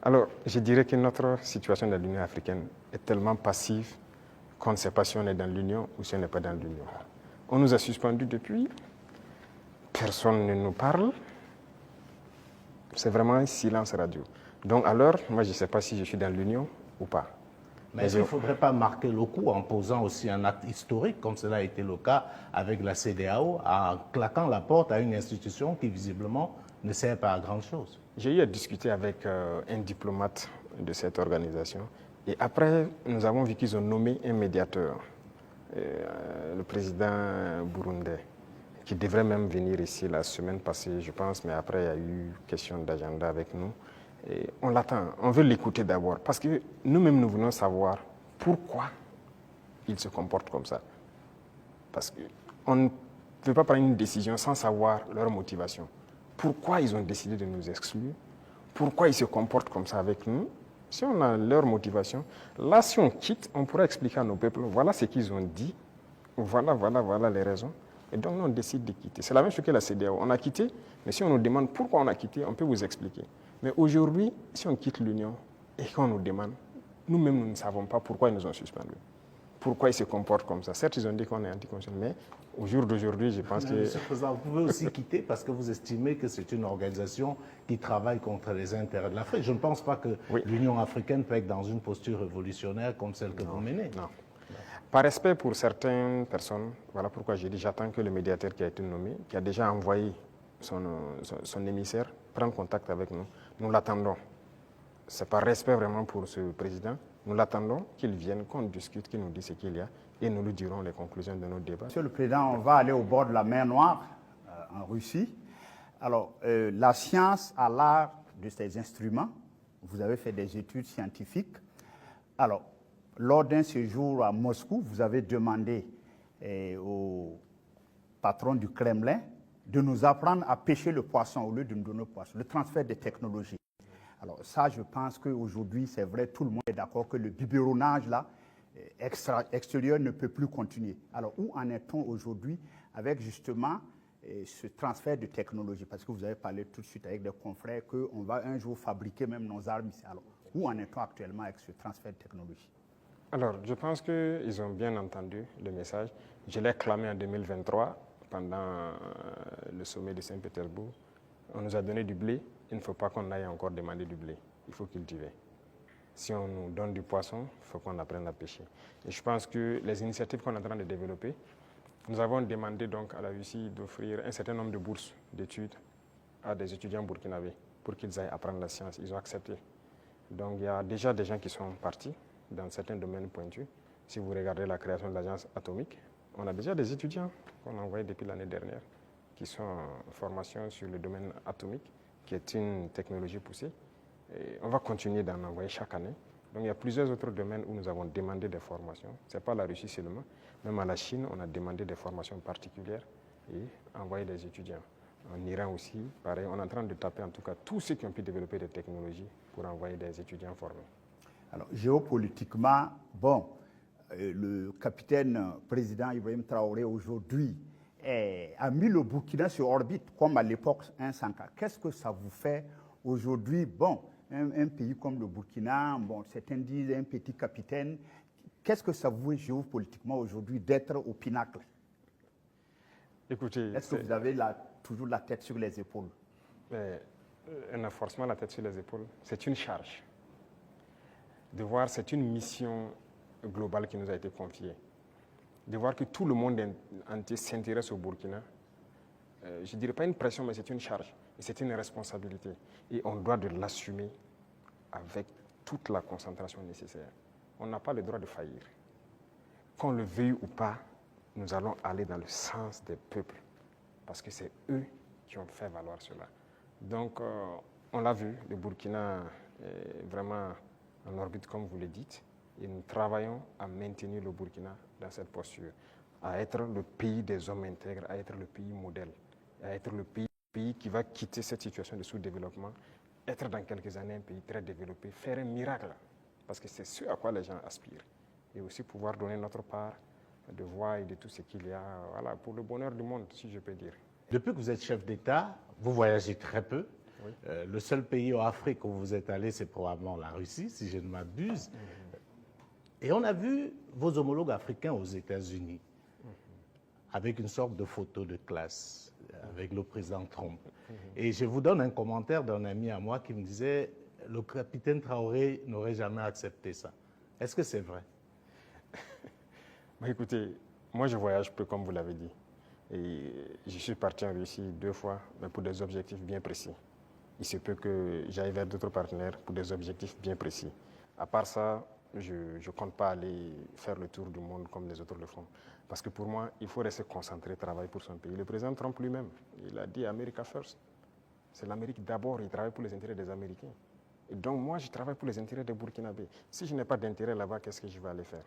Alors, je dirais que notre situation dans l'Union africaine est tellement passive qu'on ne sait pas si on est dans l'Union ou si on n'est pas dans l'Union. On nous a suspendus depuis, personne ne nous parle, c'est vraiment un silence radio. Donc alors, moi je ne sais pas si je suis dans l'Union ou pas. Mais est-ce qu'il ne faudrait pas marquer le coup en posant aussi un acte historique, comme cela a été le cas avec la CEDEAO, en claquant la porte à une institution qui visiblement ne sert pas à grand-chose? J'ai eu à discuter avec un diplomate de cette organisation et après, nous avons vu qu'ils ont nommé un médiateur, le président burundais, qui devrait même venir ici la semaine passée, je pense, mais après il y a eu question d'agenda avec nous. Et on l'attend, on veut l'écouter d'abord, parce que nous-mêmes nous voulons savoir pourquoi ils se comportent comme ça. Parce qu'on ne peut pas prendre une décision sans savoir leur motivation. Pourquoi ils ont décidé de nous exclure? Pourquoi ils se comportent comme ça avec nous? Si on a leur motivation, là, si on quitte, on pourra expliquer à nos peuples, voilà ce qu'ils ont dit, voilà les raisons. Et donc, nous, on décide de quitter. C'est la même chose que la CEDEAO. On a quitté, mais si on nous demande pourquoi on a quitté, on peut vous expliquer. Mais aujourd'hui, si on quitte l'Union et qu'on nous demande, nous-mêmes, nous ne savons pas pourquoi ils nous ont suspendus. Pourquoi ils se comportent comme ça. Certes, ils ont dit qu'on est anticonstitutionnel, mais au jour d'aujourd'hui, je pense que... Monsieur le Président, vous pouvez aussi quitter parce que vous estimez que c'est une organisation qui travaille contre les intérêts de l'Afrique. Je ne pense pas que l'Union africaine peut être dans une posture révolutionnaire comme celle que vous menez. Non. Par respect pour certaines personnes, voilà pourquoi j'ai dit j'attends que le médiateur qui a été nommé, qui a déjà envoyé son émissaire, prenne contact avec nous. Nous l'attendons. C'est par respect vraiment pour ce président. Nous l'attendons qu'il vienne, qu'on discute, qu'il nous dise ce qu'il y a et nous lui dirons les conclusions de nos débats. Monsieur le Président, on va aller au bord de la mer Noire, en Russie. Alors, la science a l'art de ces instruments. Vous avez fait des études scientifiques. Alors, lors d'un séjour à Moscou, vous avez demandé au patron du Kremlin de nous apprendre à pêcher le poisson au lieu de nous donner le poisson, le transfert des technologies. Alors ça, je pense qu'aujourd'hui, c'est vrai, tout le monde est d'accord que le biberonnage là, extérieur ne peut plus continuer. Alors où en est-on aujourd'hui avec justement ce transfert de technologie? Parce que vous avez parlé tout de suite avec des confrères qu'on va un jour fabriquer même nos armes ici. Alors où en est-on actuellement avec ce transfert de technologie? Alors, je pense qu'ils ont bien entendu le message. Je l'ai clamé en 2023 pendant le sommet de Saint-Pétersbourg. On nous a donné du blé. Il ne faut pas qu'on aille encore demander du blé. Il faut cultiver. Si on nous donne du poisson, il faut qu'on apprenne à pêcher. Et je pense que les initiatives qu'on est en train de développer, nous avons demandé donc à la Russie d'offrir un certain nombre de bourses d'études à des étudiants burkinabés pour qu'ils aillent apprendre la science. Ils ont accepté. Donc il y a déjà des gens qui sont partis dans certains domaines pointus. Si vous regardez la création de l'agence atomique, on a déjà des étudiants qu'on a envoyés depuis l'année dernière qui sont en formation sur le domaine atomique, qui est une technologie poussée. Et on va continuer d'en envoyer chaque année. Donc il y a plusieurs autres domaines où nous avons demandé des formations. Ce n'est pas la Russie seulement. Même à la Chine, on a demandé des formations particulières et envoyé des étudiants. En Iran aussi, pareil, on est en train de taper en tout cas tous ceux qui ont pu développer des technologies pour envoyer des étudiants formés. Alors géopolitiquement, bon, le capitaine président Ibrahim Traoré aujourd'hui a mis le Burkina sur orbite, comme à l'époque un Sanka. Qu'est-ce que ça vous fait aujourd'hui? Bon, un pays comme le Burkina, bon, certains disent un petit capitaine. Qu'est-ce que ça vous fait géopolitiquement aujourd'hui d'être au pinacle? Écoutez, est-ce que vous avez toujours la tête sur les épaules? On a forcément la tête sur les épaules. C'est une charge. De voir, c'est une mission globale qui nous a été confiée. De voir que tout le monde entier s'intéresse au Burkina, je ne dirais pas une pression, mais c'est une charge. Et c'est une responsabilité. Et on doit de l'assumer avec toute la concentration nécessaire. On n'a pas le droit de faillir. Qu'on le veuille ou pas, nous allons aller dans le sens des peuples. Parce que c'est eux qui ont fait valoir cela. Donc, on l'a vu, le Burkina est vraiment en orbite, comme vous le dites. Et nous travaillons à maintenir le Burkina dans cette posture, à être le pays des hommes intègres, à être le pays modèle, à être le pays qui va quitter cette situation de sous-développement, être dans quelques années un pays très développé, faire un miracle, parce que c'est ce à quoi les gens aspirent. Et aussi pouvoir donner notre part de voix et de tout ce qu'il y a, voilà, pour le bonheur du monde, si je peux dire. Depuis que vous êtes chef d'État, vous voyagez très peu. Le seul pays en Afrique où vous êtes allé, c'est probablement la Russie, si je ne m'abuse. Et on a vu vos homologues africains aux États-Unis, avec une sorte de photo de classe, avec le président Trump. Et je vous donne un commentaire d'un ami à moi qui me disait « Le capitaine Traoré n'aurait jamais accepté ça ». Est-ce que c'est vrai? Bah, écoutez, moi je voyage peu comme vous l'avez dit. Et je suis parti en Russie 2 fois, mais pour des objectifs bien précis. Il se peut que j'aille vers d'autres partenaires pour des objectifs bien précis. À part ça, je ne compte pas aller faire le tour du monde comme les autres le font. Parce que pour moi, il faut rester concentré, travailler pour son pays. Le président Trump lui-même, il a dit America first. C'est l'Amérique d'abord, il travaille pour les intérêts des Américains. Et donc moi, je travaille pour les intérêts des Burkinabés. Si je n'ai pas d'intérêt là-bas, qu'est-ce que je vais aller faire?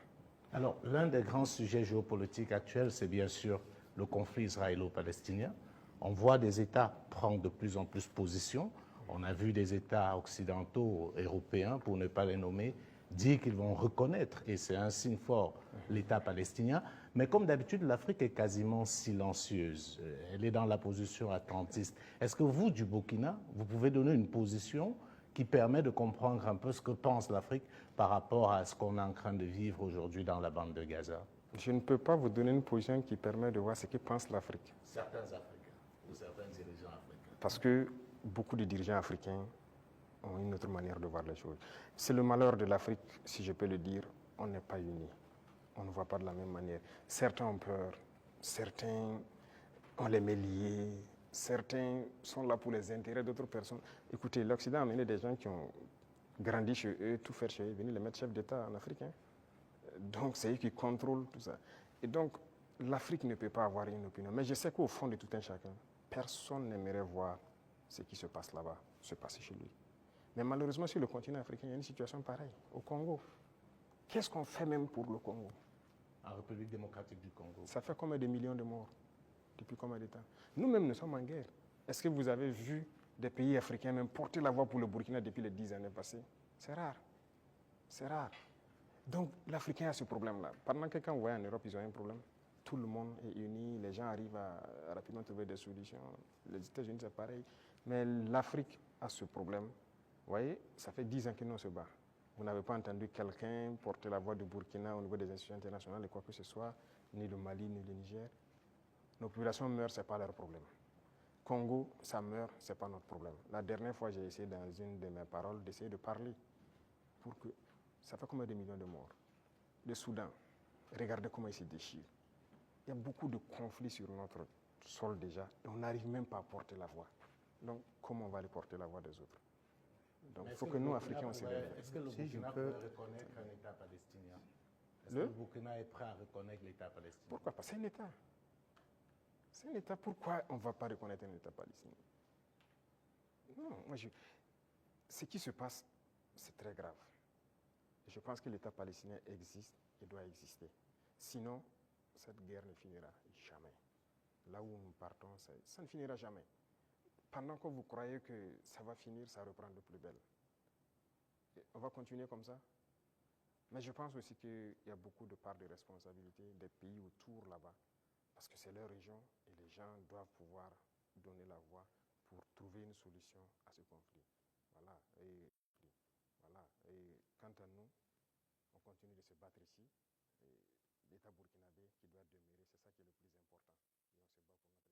Alors, l'un des grands sujets géopolitiques actuels, c'est bien sûr le conflit israélo-palestinien. On voit des États prendre de plus en plus position. On a vu des États occidentaux, européens, pour ne pas les nommer, dire qu'ils vont reconnaître, et c'est un signe fort, l'État palestinien. Mais comme d'habitude, l'Afrique est quasiment silencieuse. Elle est dans la position attentiste. Est-ce que vous, du Burkina, vous pouvez donner une position qui permet de comprendre un peu ce que pense l'Afrique par rapport à ce qu'on est en train de vivre aujourd'hui dans la bande de Gaza? Je ne peux pas vous donner une position qui permet de voir ce que pense l'Afrique. Certains Africains ou certains dirigeants africains. Parce que beaucoup de dirigeants africains ont une autre manière de voir les choses. C'est le malheur de l'Afrique, si je peux le dire, on n'est pas unis. On ne voit pas de la même manière. Certains ont peur, certains on les met liés, certains sont là pour les intérêts d'autres personnes. Écoutez, l'Occident a amené des gens qui ont grandi chez eux, tout faire chez eux, venir les mettre chefs d'État en Afrique. Donc c'est eux qui contrôlent tout ça. Et donc l'Afrique ne peut pas avoir une opinion. Mais je sais qu'au fond de tout un chacun, personne n'aimerait voir ce qui se passe là-bas, se passer chez lui. Mais malheureusement, sur le continent africain, il y a une situation pareille. Au Congo, qu'est-ce qu'on fait même pour le Congo? En République démocratique du Congo. Ça fait combien de millions de morts? Depuis combien de temps? Nous-mêmes, nous sommes en guerre. Est-ce que vous avez vu des pays africains même porter la voix pour le Burkina depuis les 10 années passées? C'est rare. C'est rare. Donc l'Africain a ce problème-là. Pendant que quand vous voyez en Europe, ils ont un problème. Tout le monde est uni, les gens arrivent à rapidement trouver des solutions. Les États-Unis, c'est pareil. Mais l'Afrique a ce problème. Vous voyez, ça fait 10 ans que nous on se bat. Vous n'avez pas entendu quelqu'un porter la voix du Burkina au niveau des institutions internationales et quoi que ce soit, ni le Mali, ni le Niger. Nos populations meurent, ce n'est pas leur problème. Congo, ça meurt, ce n'est pas notre problème. La dernière fois, j'ai essayé dans une de mes paroles d'essayer de parler pour que... Ça fait combien de millions de morts? Le Soudan, regardez comment il se déchire. Il y a beaucoup de conflits sur notre sol déjà et on n'arrive même pas à porter la voix. Donc, comment on va aller porter la voix des autres? Donc, il faut que nous, Africains, on s'éveille. Est-ce que le Burkina pourrait reconnaître un État palestinien? Est-ce que le Burkina est prêt à reconnaître l'État palestinien? Pourquoi pas? C'est un État. C'est un État. Pourquoi on ne va pas reconnaître un État palestinien? Non, ce qui se passe, c'est très grave. Je pense que l'État palestinien existe et doit exister. Sinon, cette guerre ne finira jamais. Là où nous partons, ça ne finira jamais. Pendant que vous croyez que ça va finir, ça reprend de plus belle. Et on va continuer comme ça. Mais je pense aussi qu'il y a beaucoup de parts de responsabilité des pays autour là-bas. Parce que c'est leur région et les gens doivent pouvoir donner la voix pour trouver une solution à ce conflit. Voilà. Et quant à nous, on continue de se battre ici. L'État burkinabé qui doit demeurer, c'est ça qui est le plus important. Et on se bat pour notre